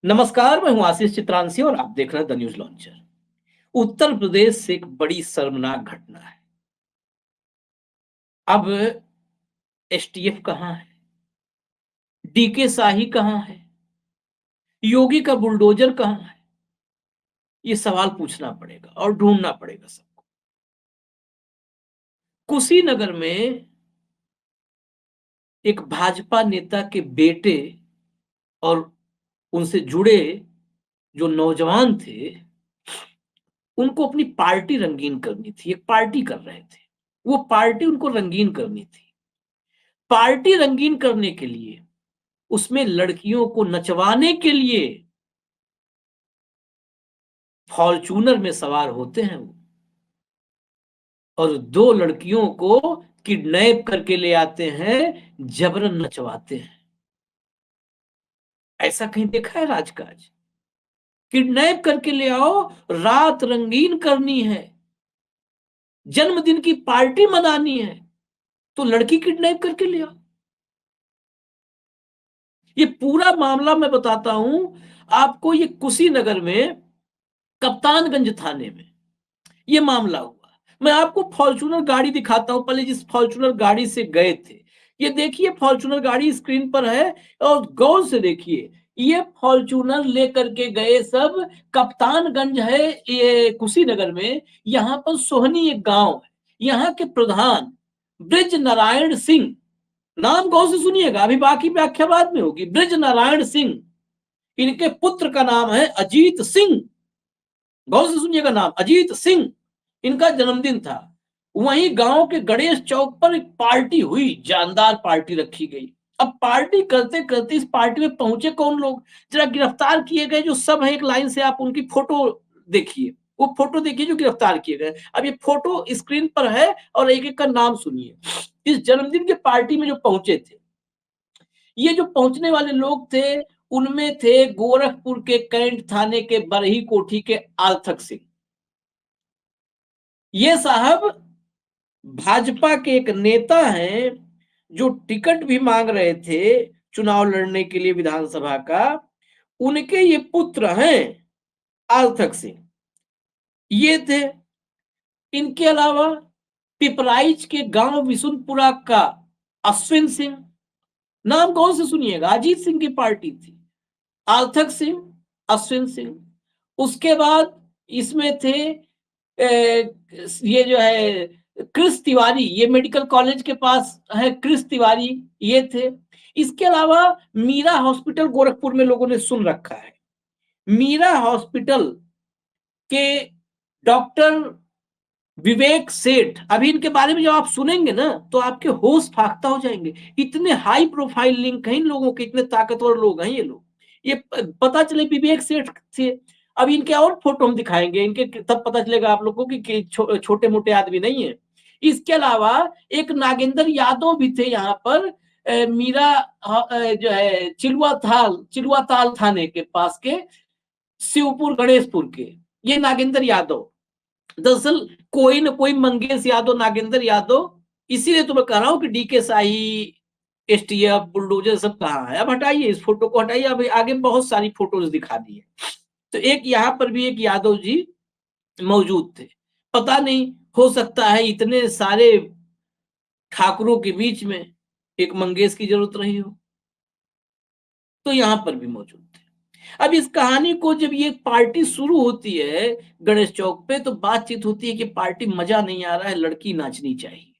नमस्कार, मैं हूं आशीष चित्रांशी और आप देख रहे हैं the news launcher. Uttar Pradesh से एक बड़ी शर्मनाक घटना है। अब एसटीएफ कहाँ है? डीके शाही कहाँ है? योगी का बुलडोजर कहाँ है? ये सवाल पूछना पड़ेगा और ढूंढना पड़ेगा सबको। कुशीनगर में एक भाजपा नेता के बेटे और उनसे जुड़े जो नौजवान थे, उनको अपनी पार्टी रंगीन करनी थी। एक पार्टी कर रहे थे, वो पार्टी उनको रंगीन करनी थी। पार्टी रंगीन करने के लिए उसमें लड़कियों को नचवाने के लिए फॉर्च्यूनर में सवार होते हैं वो, और दो लड़कियों को किडनैप करके ले आते हैं, जबरन नचवाते हैं। ऐसा कहीं देखा है राजकाज? किडनैप करके ले आओ, रात रंगीन करनी है, जन्मदिन की पार्टी मनानी है, तो लड़की किडनैप करके ले आओ। ये पूरा मामला मैं बताता हूं आपको। ये कुशीनगर में कप्तानगंज थाने में ये मामला हुआ। मैं आपको फॉर्च्यूनर गाड़ी दिखाता हूं। पहले जिस फॉर्च्यूनर गाड़ी से गए थे, ये देखिए फॉर्च्यूनर गाड़ी स्क्रीन पर है, और गौर से देखिए। ये फॉर्च्यूनर लेकर के गए सब कप्तानगंज है, ये कुशीनगर में। यहां पर सोहनी एक गांव है। यहाँ के प्रधान ब्रिज नारायण सिंह, नाम गौर से सुनिएगा, अभी बाकी व्याख्या बाद में होगी। ब्रिज नारायण सिंह, इनके पुत्र का नाम है अजीत सिंह। गौर से सुनिएगा नाम, अजीत सिंह। इनका जन्मदिन था। वहीं गांव के गणेश चौक पर एक पार्टी हुई, जानदार पार्टी रखी गई। अब पार्टी करते करते इस पार्टी में पहुंचे कौन लोग? जरा गिरफ्तार किए गए जो सब है, एक लाइन से आप उनकी फोटो देखिए। वो फोटो देखिए जो गिरफ्तार किए गए। अब ये फोटो स्क्रीन पर है और एक एक का नाम सुनिए। इस जन्मदिन के पार्टी में जो पहुंचे थे, ये जो पहुंचने वाले लोग थे, उनमें थे गोरखपुर के कैंट थाने के बरही कोठी के आर्थक सिंह। ये साहब भाजपा के एक नेता हैं, जो टिकट भी मांग रहे थे चुनाव लड़ने के लिए विधानसभा का। उनके ये पुत्र हैं आर्थक सिंह, ये थे। इनके अलावा पिपराइच के गांव विशुनपुरा का अश्विन सिंह, नाम कौन से सुनिएगा, अजीत सिंह की पार्टी थी। आर्थक सिंह, अश्विन सिंह। उसके बाद इसमें थे ये जो है क्रिस तिवारी, ये मेडिकल कॉलेज के पास है क्रिस तिवारी, ये थे। इसके अलावा मीरा हॉस्पिटल गोरखपुर में लोगों ने सुन रखा है। मीरा हॉस्पिटल के डॉक्टर विवेक सेठ, अभी इनके बारे में जब आप सुनेंगे ना तो आपके होश फाख्ता हो जाएंगे। इतने हाई प्रोफाइल लिंक हैं इन लोगों के, इतने ताकतवर लोग हैं ये लोग। ये पता चले विवेक सेठ थे। अब इनके और फोटो हम दिखाएंगे इनके, तब पता चलेगा आप लोगों को कि छोटे मोटे आदमी नहीं है। इसके अलावा एक नागेंद्र यादव भी थे यहाँ पर, मीरा जो है चिलुआ ताल थाने के पास के शिवपुर गणेशपुर के, ये नागेंद्र यादव। दरअसल कोई ना कोई मंगेश यादव, नागेंद्र यादव। इसीलिए तो मैं कह रहा हूं कि डीके शाही, एसटीएफ, बुलडोजर सब कहाँ है। अब हटाइए इस फोटो को, हटाइए। अब आगे बहुत सारी फोटोज दिखा दी है। तो एक यहाँ पर भी एक यादव जी मौजूद थे। पता नहीं, हो सकता है इतने सारे ठाकुरों के बीच में एक मंगेश की जरूरत रही हो, तो यहां पर भी मौजूद थे। अब इस कहानी को जब ये पार्टी शुरू होती है गणेश चौक पे, तो बातचीत होती है कि पार्टी मजा नहीं आ रहा है, लड़की नाचनी चाहिए।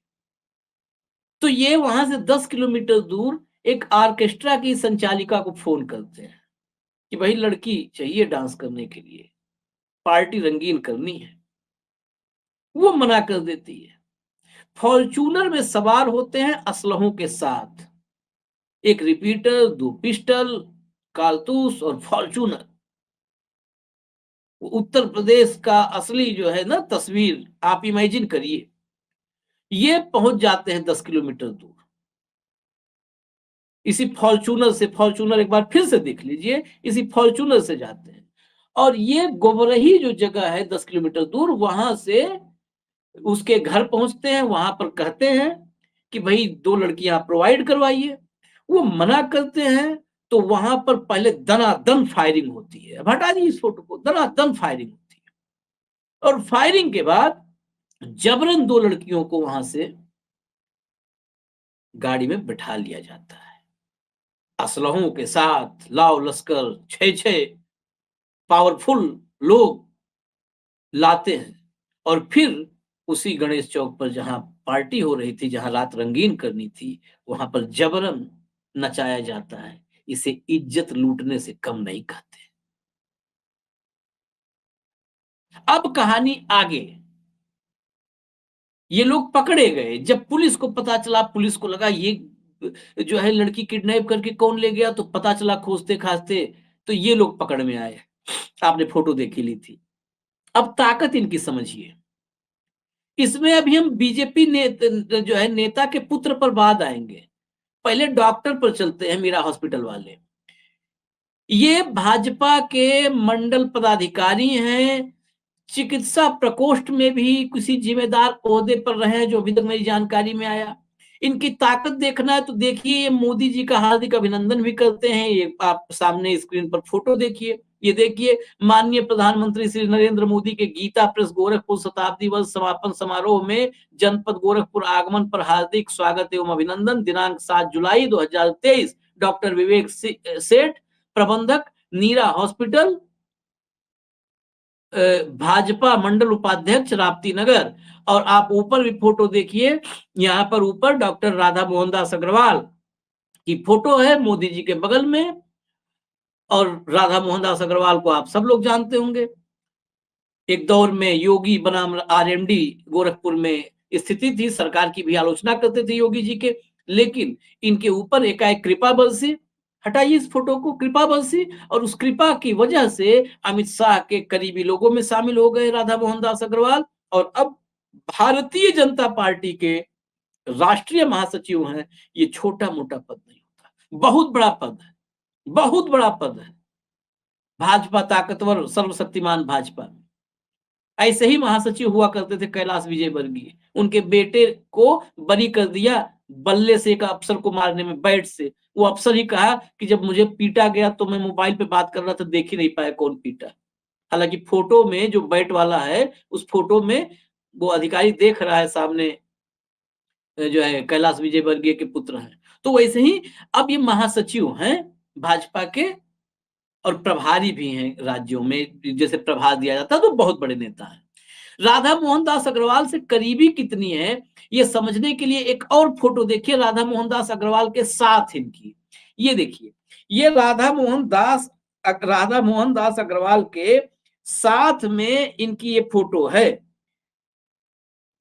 तो ये वहां से 10 किलोमीटर दूर एक ऑर्केस्ट्रा की संचालिका को फोन करते हैं कि भाई लड़की चाहिए डांस करने के लिए, पार्टी रंगीन करनी है। वो मना कर देती है। फॉर्च्यूनर में सवार होते हैं असलहों के साथ, एक रिपीटर, दो पिस्टल, कारतूस और फॉर्च्यूनर। उत्तर प्रदेश का असली जो है ना तस्वीर आप इमेजिन करिए। ये पहुंच जाते हैं 10 किलोमीटर दूर इसी फॉर्च्यूनर से। फॉर्च्यूनर एक बार फिर से देख लीजिए, इसी फॉर्च्यूनर से जाते हैं। और ये गोबरही जो जगह है 10 किलोमीटर दूर, वहां से उसके घर पहुंचते हैं। वहां पर कहते हैं कि भाई 2 लड़कियां प्रोवाइड करवाइए। वो मना करते हैं। तो वहां पर पहले दनादन फायरिंग होती है। अब हटा दीजिए इस फोटो को, दनादन फायरिंग होती है और फायरिंग के बाद जबरन दो लड़कियों को वहां से गाड़ी में बिठा लिया जाता है, असलहों के साथ लाव लश्कर, छह छह पावरफुल लोग लाते हैं और फिर उसी गणेश चौक पर जहां पार्टी हो रही थी, जहां रात रंगीन करनी थी, वहां पर जबरन नचाया जाता है। इसे इज्जत लूटने से कम नहीं कहते। अब कहानी आगे, ये लोग पकड़े गए। जब पुलिस को पता चला, पुलिस को लगा ये जो है लड़की किडनैप करके कौन ले गया, तो पता चला खोजते खाजते तो ये लोग पकड़ में आए। आपने फोटो देखी ली थी। अब ताकत इनकी समझिए। इसमें अभी हम बीजेपी जो है नेता के पुत्र पर बाद आएंगे। पहले डॉक्टर पर चलते हैं, मीरा हॉस्पिटल वाले। ये भाजपा के मंडल पदाधिकारी हैं, चिकित्सा प्रकोष्ठ में भी किसी जिम्मेदार ओहदे पर रहे हैं, जो अभी तक मेरी जानकारी में आया। इनकी ताकत देखना है तो देखिए, ये मोदी जी का हार्दिक अभिनंदन भी करते हैं। ये आप सामने स्क्रीन पर फोटो देखिए। ये देखिए, माननीय प्रधानमंत्री श्री नरेंद्र मोदी के गीता प्रेस गोरखपुर शताब्दी वर्ष समापन समारोह में जनपद गोरखपुर आगमन पर हार्दिक स्वागत एवं अभिनंदन। दिनांक 7 जुलाई 2023। डॉक्टर विवेक सेठ, प्रबंधक, नीरा हॉस्पिटल, भाजपा मंडल उपाध्यक्ष, राप्ती नगर। और आप ऊपर भी फोटो देखिए, यहाँ पर ऊपर डॉक्टर राधा मोहनदास अग्रवाल की फोटो है मोदी जी के बगल में। और राधा मोहनदास अग्रवाल को आप सब लोग जानते होंगे। एक दौर में योगी बनाम आरएमडी गोरखपुर में स्थिति थी, सरकार की भी आलोचना करते थे योगी जी के, लेकिन इनके ऊपर एकाएक कृपा बरसी। हटाइए इस फोटो को, कृपा बरसी, और उस कृपा की वजह से अमित शाह के करीबी लोगों में शामिल हो गए राधा मोहनदास अग्रवाल। और अब भारतीय जनता पार्टी के राष्ट्रीय महासचिव हैं। ये छोटा मोटा पद नहीं होता, बहुत बड़ा पद है, बहुत बड़ा पद है। भाजपा ताकतवर, सर्वशक्तिमान भाजपा। ऐसे ही महासचिव हुआ करते थे कैलाश विजयवर्गीय। उनके बेटे को बरी कर दिया बल्ले से, एक अफसर को मारने में, बैट से। वो अफसर ही कहा कि जब मुझे पीटा गया तो मैं मोबाइल पे बात कर रहा था, देख ही नहीं पाया कौन पीटा। हालांकि फोटो में जो बैट वाला है, उस फोटो में वो अधिकारी देख रहा है सामने, जो है कैलाश विजयवर्गीय के पुत्र हैं। तो वैसे ही अब ये महासचिव हैं भाजपा के, और प्रभारी भी हैं राज्यों में, जैसे प्रभार दिया जाता है, तो बहुत बड़े नेता हैं। राधा मोहनदास अग्रवाल से करीबी कितनी है, ये समझने के लिए एक और फोटो देखिए राधा मोहनदास अग्रवाल के साथ इनकी। ये देखिए, ये राधा मोहनदास अग्रवाल के साथ में इनकी ये फोटो है।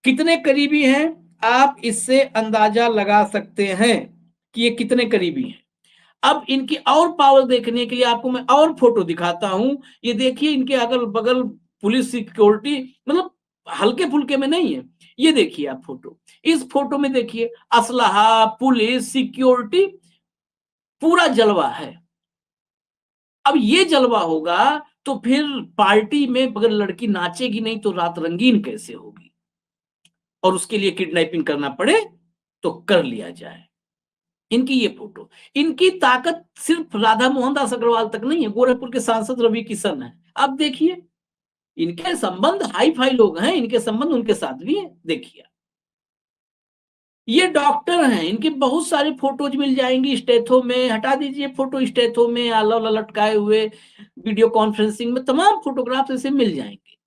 कितने करीबी हैं, आप इससे अंदाजा लगा सकते हैं कि ये कितने करीबी हैं। अब इनकी और पावर देखने के लिए आपको मैं और फोटो दिखाता हूं। ये देखिए, इनके अगल बगल पुलिस सिक्योरिटी, मतलब हल्के फुल्के में नहीं है। ये देखिए आप फोटो, इस फोटो में देखिए, असलहा, पुलिस, सिक्योरिटी, पूरा जलवा है। अब ये जलवा होगा तो फिर पार्टी में अगर लड़की नाचेगी नहीं तो रात रंगीन कैसे होगी। और उसके लिए किडनैपिंग करना पड़े तो कर लिया जाए। इनकी ये फोटो, इनकी ताकत सिर्फ राधा मोहनदास अग्रवाल तक नहीं है, गोरखपुर के सांसद रवि किशन है। अब देखिए, इनके संबंध हाई फाई लोग हैं, इनके संबंध उनके साथ भी है। देखिए, ये डॉक्टर हैं, इनके बहुत सारे फोटोज मिल जाएंगी स्टेथो में। हटा दीजिए फोटो, स्टेथो में आला लटकाए हुए, वीडियो कॉन्फ्रेंसिंग में, तमाम फोटोग्राफ ऐसे मिल जाएंगे।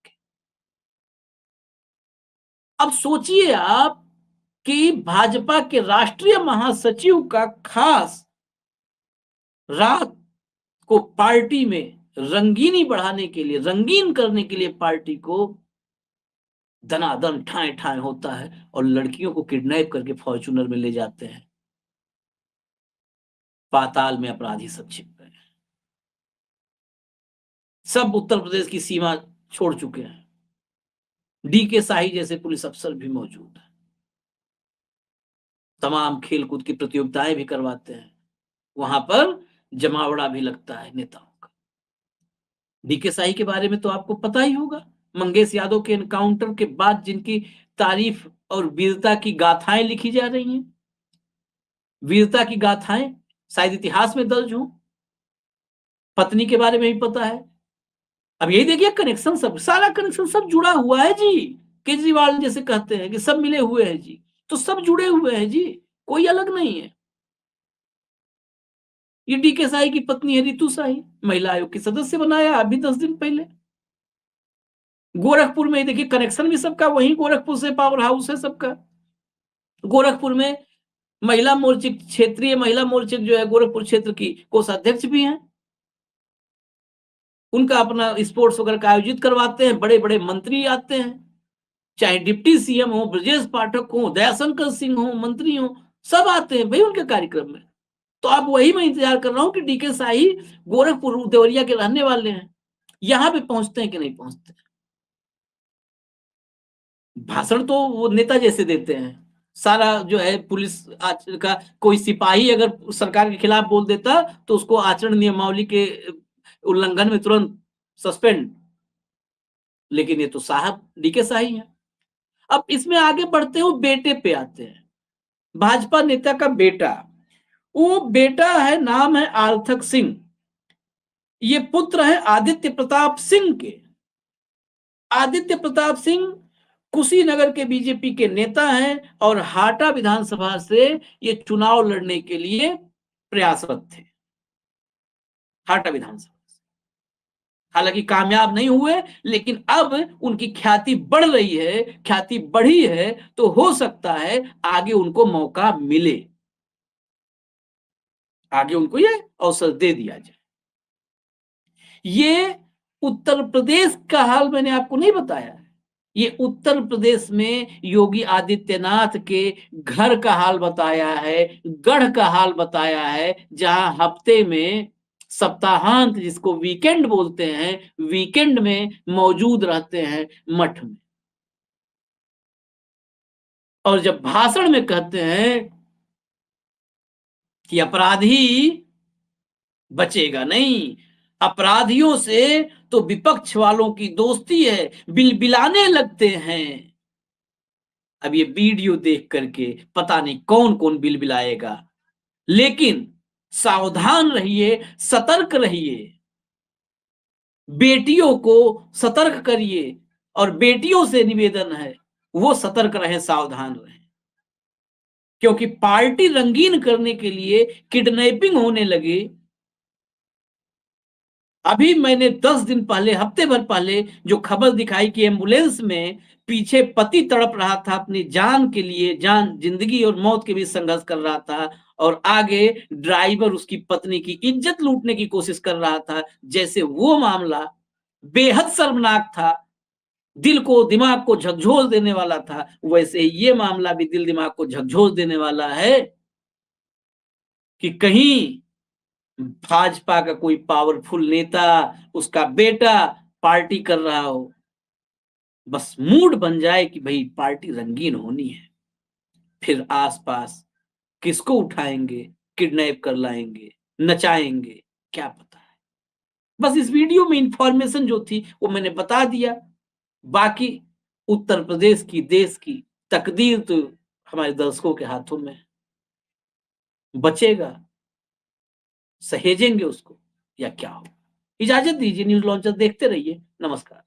अब सोचिए आप कि भाजपा के राष्ट्रीय महासचिव का खास रात को पार्टी में रंगीनी बढ़ाने के लिए, रंगीन करने के लिए पार्टी को दनादन ठाए ठाए होता है और लड़कियों को किडनैप करके फॉर्च्यूनर में ले जाते हैं। पाताल में अपराधी सब छिप गए, सब उत्तर प्रदेश की सीमा छोड़ चुके हैं। डी के शाही जैसे पुलिस अफसर भी मौजूद है, तमाम खेलकूद की प्रतियोगिताएं भी करवाते हैं, वहां पर जमावड़ा भी लगता है नेताओं का। डीके शाही के बारे में तो आपको पता ही होगा, मंगेश यादव के एनकाउंटर के बाद जिनकी तारीफ और वीरता की गाथाएं लिखी जा रही हैं, वीरता की गाथाएं शायद इतिहास में दर्ज हो। पत्नी के बारे में भी पता है। अब यही देखिए कनेक्शन, सब सारा कनेक्शन सब जुड़ा हुआ है जी। केजरीवाल जैसे कहते हैं कि सब मिले हुए हैं जी, तो सब जुड़े हुए हैं जी, कोई अलग नहीं है। ये डीके साही की पत्नी है रितु साही, महिला आयोग की सदस्य बनाया अभी 10 दिन पहले। गोरखपुर में देखिए कनेक्शन भी सबका वही गोरखपुर से पावर हाउस है सबका। गोरखपुर में महिला मोर्चे, क्षेत्रीय महिला मोर्चे जो है गोरखपुर क्षेत्र की कोषाध्यक्ष भी हैं। उनका अपना स्पोर्ट्स वगैरह का आयोजित करवाते हैं, बड़े-बड़े मंत्री आते हैं, चाहे डिप्टी सीएम हो, ब्रजेश पाठक हो, दयाशंकर सिंह हो, मंत्री हो, सब आते हैं भई उनके कार्यक्रम में। तो अब वही मैं इंतज़ार कर रहा हूँ कि डीके शाही गोरखपुर देवरिया के रहने वाले हैं, यहाँ पे पहुँचते हैं कि नहीं पहुँचते? भाषण तो वो नेता जैसे देते हैं। सारा जो है पुलिस का कोई सिपाही अगर सरकार के खिलाफ बोल देता, तो उसको आचरण नियमावली के उल्लंघन में तुरंत सस्पेंड। लेकिन ये तो साहब डीके शाही हैं। अब इसमें आगे बढ़ते हुए बेटे पे आते हैं। भाजपा नेता का बेटा, वो बेटा है, नाम है आर्थक सिंह। ये पुत्र है आदित्य प्रताप सिंह के। आदित्य प्रताप सिंह कुशीनगर के बीजेपी के नेता हैं और हाटा विधानसभा से ये चुनाव लड़ने के लिए प्रयासरत थे। हाटा विधानसभा से हालांकि कामयाब नहीं हुए, लेकिन अब उनकी ख्याति बढ़ रही है, ख्याति बढ़ी है, तो हो सकता है आगे उनको मौका मिले, आगे उनको ये अवसर दे दिया जाए। ये उत्तर प्रदेश का हाल मैंने आपको नहीं बताया। ये उत्तर प्रदेश में योगी आदित्यनाथ के घर का हाल बताया है, गढ़ का हाल बताया है, जहां हफ्ते में सप्ताहांत जिसको वीकेंड बोलते हैं, वीकेंड में मौजूद रहते हैं मठ में। और जब भाषण में कहते हैं कि अपराधी बचेगा नहीं, अपराधियों से तो विपक्ष वालों की दोस्ती है, बिलबिलाने लगते हैं। अब ये वीडियो देख करके पता नहीं कौन कौन बिलबिलाएगा, लेकिन सावधान रहिए, सतर्क रहिए, बेटियों को सतर्क करिए। और बेटियों से निवेदन है वो सतर्क रहें, सावधान रहें, क्योंकि पार्टी रंगीन करने के लिए किडनैपिंग होने लगे। अभी मैंने 10 दिन पहले, हफ्ते भर पहले जो खबर दिखाई कि एम्बुलेंस में पीछे पति तड़प रहा था, अपनी जान के लिए, जान, जिंदगी और मौत के बीच संघर्ष कर रहा था, और आगे ड्राइवर उसकी पत्नी की इज्जत लूटने की कोशिश कर रहा था। जैसे वो मामला बेहद शर्मनाक था, दिल को, दिमाग को झकझोर देने वाला था, वैसे ये मामला भी दिल दिमाग को झकझोर देने वाला है कि कहीं भाजपा का कोई पावरफुल नेता, उसका बेटा पार्टी कर रहा हो, बस मूड बन जाए कि भाई पार्टी रंगीन होनी है, फिर आसपास किसको उठाएंगे, किडनैप कर लाएंगे, नचाएंगे, क्या पता है। बस इस वीडियो में इंफॉर्मेशन जो थी वो मैंने बता दिया। बाकी उत्तर प्रदेश की, देश की तकदीर तो हमारे दर्शकों के हाथों में है। बचेगा, सहेजेंगे उसको, या क्या हो। इजाजत दीजिए, न्यूज लॉन्चर देखते रहिए। नमस्कार।